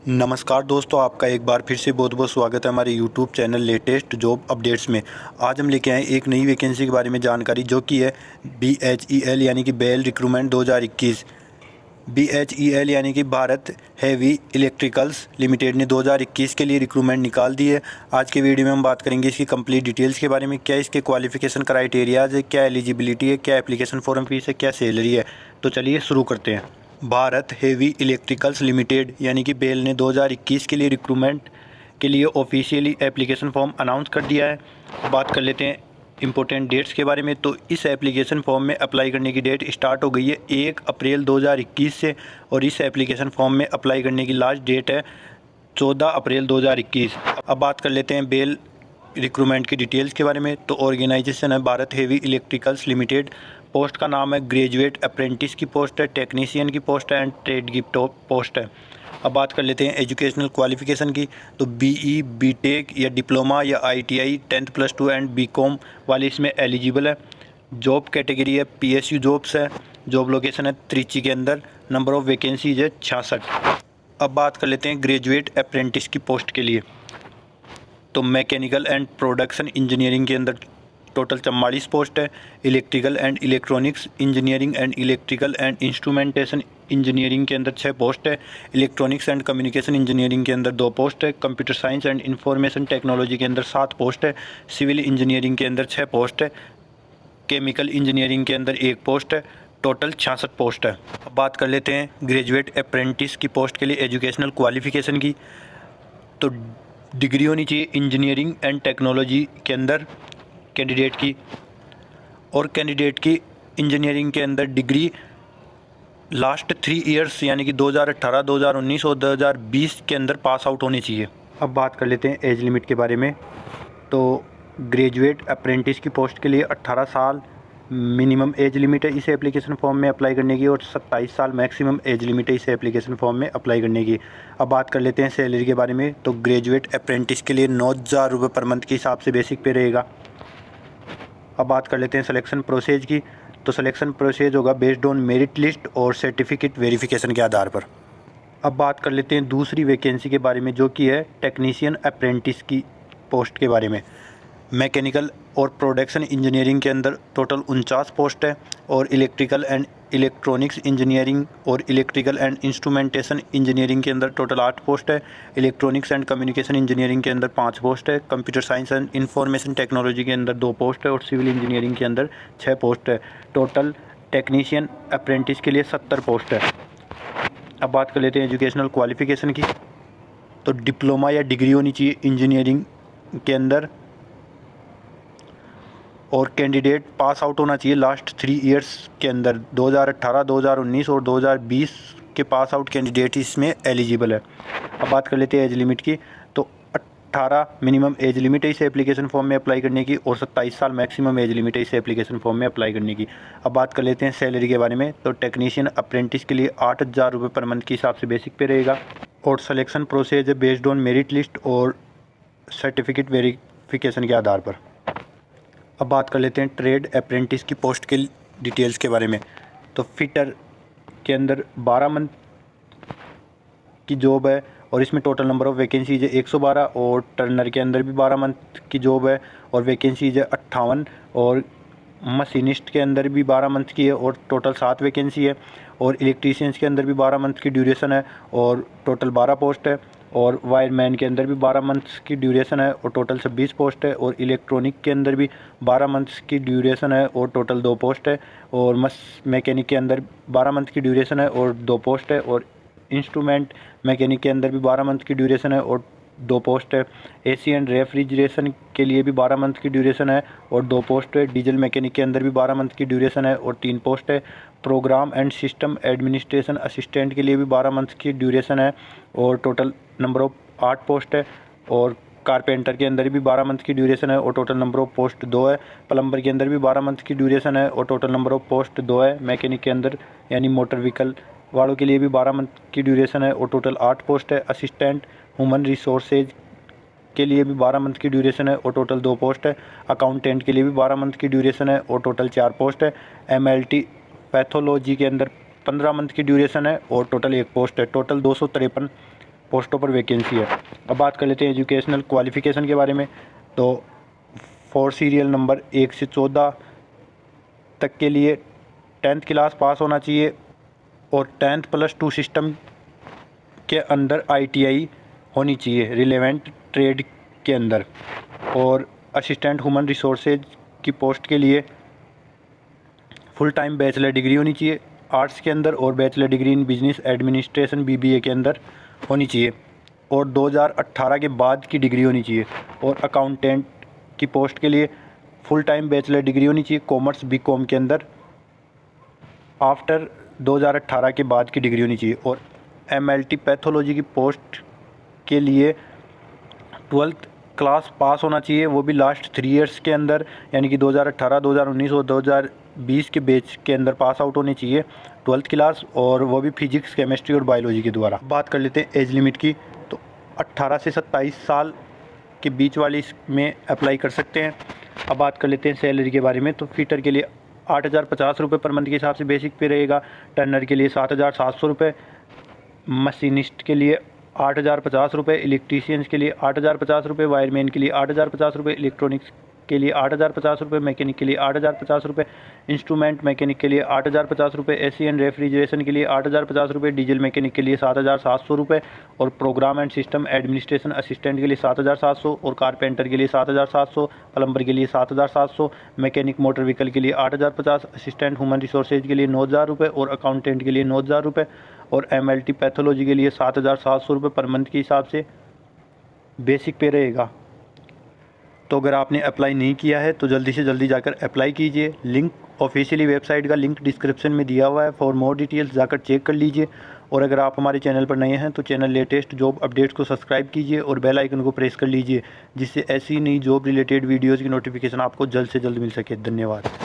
नमस्कार दोस्तों, आपका एक बार फिर से बहुत बहुत स्वागत है हमारे YouTube channel latest job updates में। आज हम लेके आए एक नई वैकेंसी के बारे में जानकारी, जो कि है BHEL यानी कि बेल रिक्रूटमेंट 2021। BHEL यानी कि भारत हैवी इलेक्ट्रिकल्स लिमिटेड ने 2021 के लिए रिक्रूटमेंट निकाल दी है। आज के वीडियो में हम बात करेंगे इसकी कंप्लीट डिटेल्स के बारे में, क्या इसके क्वालिफिकेशन क्राइटेरियाज है, क्या एलिजिबिलिटी है, क्या एप्लीकेशन फॉर्म फीस है, क्या सैलरी है। तो चलिए शुरू करते हैं। भारत हेवी इलेक्ट्रिकल्स लिमिटेड यानी कि बेल ने 2021 के लिए रिक्रूटमेंट के लिए ऑफिशियली एप्लीकेशन फॉर्म अनाउंस कर दिया है। बात कर लेते हैं इंपॉर्टेंट डेट्स के बारे में। तो इस एप्लीकेशन फॉर्म में अप्लाई करने की डेट स्टार्ट हो गई है 1 अप्रैल 2021 से, और इस एप्लीकेशन फॉर्म में अप्लाई करने की लास्ट डेट है 14 अप्रैल 2021। अब बात कर लेते हैं बेल रिक्रूटमेंट की डिटेल्स के बारे में। तो ऑर्गेनाइजेशन है Bharat heavy electricals limited. Post का नाम है ग्रेजुएट अप्रेंटिस की पोस्ट है, टेक्नीशियन की पोस्ट है एंड ट्रेड की पोस्ट है। अब बात कर लेते हैं एजुकेशनल क्वालिफिकेशन की। तो BE BTech या डिप्लोमा या ITI 10+2 एंड BCom वाले इसमें एलिजिबल है। जॉब कैटेगरी है PSU जॉब्स है। जॉब लोकेशन है त्रिची के अंदर। नंबर ऑफ़ वैकेंसीज है 66। अब बात कर लेते हैं ग्रेजुएट अप्रेंटिस की पोस्ट के लिए। तो मैकेनिकल एंड प्रोडक्शन इंजीनियरिंग के अंदर टोटल 44 पोस्ट है। Electrical and electronics engineering and electrical and instrumentation engineering के अंदर 6 पोस्ट है। इलेक्ट्रॉनिक्स एंड कम्युनिकेशन इंजीनियरिंग के अंदर 2 पोस्ट है। Computer science and information technology के अंदर 7 पोस्ट है। सिविल इंजीनियरिंग के अंदर 6 पोस्ट है। केमिकल इंजीनियरिंग के अंदर 1 पोस्ट है। टोटल 66 पोस्ट है। अब बात कर लेते हैं ग्रेजुएट अप्रेंटिस की पोस्ट के लिए एजुकेशनल क्वालिफिकेशन की। तो डिग्री होनी चाहिए इंजीनियरिंग एंड टेक्नोलॉजी के अंदर कैंडिडेट की, और कैंडिडेट की इंजीनियरिंग के अंदर डिग्री लास्ट 3 इयर्स यानी कि 2018, 2019 और 2020 के अंदर पास आउट होनी चाहिए। अब बात कर लेते हैं एज लिमिट के बारे में। तो ग्रेजुएट अप्रेंटिस की पोस्ट के लिए 18 साल मिनिमम एज लिमिट है इस एप्लीकेशन फॉर्म में अप्लाई करने की, और 27 साल मैक्सिमम एज लिमिट है इस एप्लीकेशन फॉर्म में अप्लाई करने की। अब बात कर लेते हैं सैलरी के बारे में। तो ग्रेजुएट अप्रेंटिस के लिए 9,000 रुपये पर मंथ के हिसाब से बेसिक पे रहेगा। अब बात कर लेते हैं सिलेक्शन प्रोसेस की। तो सिलेक्शन प्रोसेस होगा बेस्ड ऑन मेरिट लिस्ट और सर्टिफिकेट वेरिफिकेशन के आधार पर। अब बात कर लेते हैं दूसरी वैकेंसी के बारे में, जो कि है टेक्नीशियन अप्रेंटिस की पोस्ट के बारे में। मैकेनिकल और प्रोडक्शन इंजीनियरिंग के अंदर टोटल 49 पोस्ट है, और इलेक्ट्रिकल एंड इलेक्ट्रॉनिक्स इंजीनियरिंग और इलेक्ट्रिकल एंड इंस्ट्रूमेंटेशन इंजीनियरिंग के अंदर टोटल 8 पोस्ट है। इलेक्ट्रॉनिक्स एंड कम्युनिकेशन इंजीनियरिंग के अंदर 5 पोस्ट है। Computer science and information technology के अंदर 2 पोस्ट है, और सिविल इंजीनियरिंग के अंदर 6 पोस्ट है। टोटल टेक्नीशियन अप्रेंटिस के लिए 70 पोस्ट है। अब बात कर लेते हैं एजुकेशनल क्वालिफिकेशन की। तो डिप्लोमा या डिग्री होनी चाहिए इंजीनियरिंग के अंदर, और कैंडिडेट पास आउट होना चाहिए लास्ट 3 इयर्स के अंदर। 2018, 2019 और 2020 के पास आउट कैंडिडेट इसमें एलिजिबल है। अब बात कर लेते हैं एज लिमिट की। तो 18 मिनिमम एज लिमिट है इस एप्लीकेशन फॉर्म में अप्लाई करने की, और 27 साल मैक्सिमम एज लिमिट है इस एप्लीकेशन फॉर्म में अप्लाई करने की। अब बात कर लेते हैं सैलरी के बारे में। तो टेक्नीशियन अप्रेंटिस के लिए 8,000 रुपये पर मंथ के हिसाब से बेसिक पे रहेगा, और सिलेक्शन प्रोसेस है बेस्ड ऑन मेरिट लिस्ट और सर्टिफिकेट वेरिफिकेशन के आधार पर। अब बात कर लेते हैं ट्रेड अप्रेंटिस की पोस्ट के डिटेल्स के बारे में। तो फिटर के अंदर 12 मंथ की जॉब है, और इसमें टोटल नंबर ऑफ़ वैकेंसीज है 112, और टर्नर के अंदर भी 12 मंथ की जॉब है और वैकेंसीज है 58, और मशीनिस्ट के अंदर भी 12 मंथ की है और टोटल 7 वैकेंसी है, और इलेक्ट्रीशियंस के अंदर भी 12 मंथ की ड्यूरेशन है और टोटल 12 पोस्ट है, और वायरमैन के अंदर भी 12 मंथ्स की ड्यूरेशन है और टोटल 26 पोस्ट है, और इलेक्ट्रॉनिक के अंदर भी 12 मंथ्स की ड्यूरेशन है और टोटल 2 पोस्ट है, और मैकेनिक के अंदर 12 मंथ की ड्यूरेशन है और 2 पोस्ट है, और इंस्ट्रूमेंट मैकेनिक के अंदर भी 12 मंथ की ड्यूरेशन है और 2 पोस्ट है। AC एंड रेफ्रिजरेशन के लिए भी 12 मंथ की ड्यूरेशन है और 2 पोस्ट है। डीजल मैकेनिक के अंदर भी 12 मंथ की ड्यूरेशन है और 3 पोस्ट है। Program and system administration assistant के लिए भी 12 मंथ की ड्यूरेशन है और टोटल नंबर ऑफ 8 पोस्ट है, और कारपेंटर के अंदर भी 12 मंथ की ड्यूरेशन है और टोटल नंबर ऑफ पोस्ट 2 है। प्लम्बर के अंदर भी 12 मंथ की ड्यूरेशन है और टोटल नंबर ऑफ पोस्ट 2 है। मैकेनिक के अंदर यानी मोटर व्हीकल वालों के लिए भी 12 मंथ की ड्यूरेशन है और टोटल 8 पोस्ट है। असिस्टेंट ह्यूमन रिसोर्सेज के लिए भी 12 मंथ की ड्यूरेशन है और टोटल 2 पोस्ट है। अकाउंटेंट के लिए भी 12 मंथ की ड्यूरेशन है और टोटल 4 पोस्ट है। MLT पैथोलॉजी के अंदर 15 मंथ की ड्यूरेशन है और टोटल 1 पोस्ट है। टोटल 253 पोस्टों पर वैकेंसी है। अब बात कर लेते हैं एजुकेशनल क्वालिफ़िकेशन के बारे में। तो 4 सीरियल नंबर 1 से 14 तक के लिए 10th क्लास पास होना चाहिए और 10th+2 सिस्टम के अंदर ITI होनी चाहिए रिलेवेंट ट्रेड के अंदर। और असिस्टेंट ह्यूमन रिसोर्सेज की पोस्ट के लिए फुल टाइम बैचलर डिग्री होनी चाहिए आर्ट्स के अंदर और bachelor degree in business administration BBA के अंदर होनी चाहिए और 2018 के बाद की डिग्री होनी चाहिए। और अकाउंटेंट की पोस्ट के लिए फुल टाइम बैचलर डिग्री होनी चाहिए कॉमर्स BCom के अंदर आफ्टर 2018 के बाद की डिग्री होनी चाहिए। और MLT पैथोलॉजी की पोस्ट के लिए 12th क्लास पास होना चाहिए, वो भी लास्ट 3 इयर्स के अंदर, यानी कि 2018, 2019 और 2020 के बैच के अंदर पास आउट होनी चाहिए 12th क्लास, और वो भी फिजिक्स, केमिस्ट्री और बायोलॉजी के द्वारा। बात कर लेते हैं एज लिमिट की। तो 18 से 27 साल के बीच वाली इसमें अप्लाई कर सकते हैं। अब बात कर लेते हैं सैलरी के बारे में। तो फिटर के लिए 8,050 रुपये पर मंथ के हिसाब से बेसिक पे रहेगा, टर्नर के लिए 7,700 रुपये, मशीनिस्ट के लिए 8,050 रुपये, इलेक्ट्रीशियंस के लिए 8,050 रुपये, वायरमैन के लिए 8,050 रुपये, इलेक्ट्रॉनिक्स के लिए 8,050 रुपये, मैकेनिक के लिए 8,050 रुपये, इंस्ट्रूमेंट मैकेनिक के लिए 8,050 रुपये, AC एंड रेफ्रिजरेशन के लिए 8,050 रुपये, डीजल मैकेनिक के लिए 7,700 रुपये, और program and system administration assistant के लिए 7,700, और कारपेंटर के लिए 7,700, प्लम्बर के लिए 7,700, मैकेनिक मोटर व्हीकल के लिए 8,050, असिस्टेंट ह्यूमन रिसोर्सेज के लिए 9,000 रुपये और अकाउंटेंट के लिए 9,000 रुपये, और MLT पैथोलॉजी के लिए 7,700 रुपये पर मंथ के हिसाब से बेसिक पे रहेगा। तो अगर आपने अप्लाई नहीं किया है तो जल्दी से जल्दी जाकर अप्लाई कीजिए। लिंक ऑफिशियली वेबसाइट का लिंक डिस्क्रिप्शन में दिया हुआ है, फॉर मोर डिटेल्स जाकर चेक कर लीजिए। और अगर आप हमारे चैनल पर नए हैं तो चैनल लेटेस्ट जॉब अपडेट्स को सब्सक्राइब कीजिए और बेल आइकन को प्रेस कर लीजिए, जिससे ऐसी नई जॉब रिलेटेड वीडियोज़ की नोटिफिकेशन आपको जल्द से जल्द मिल सके। धन्यवाद।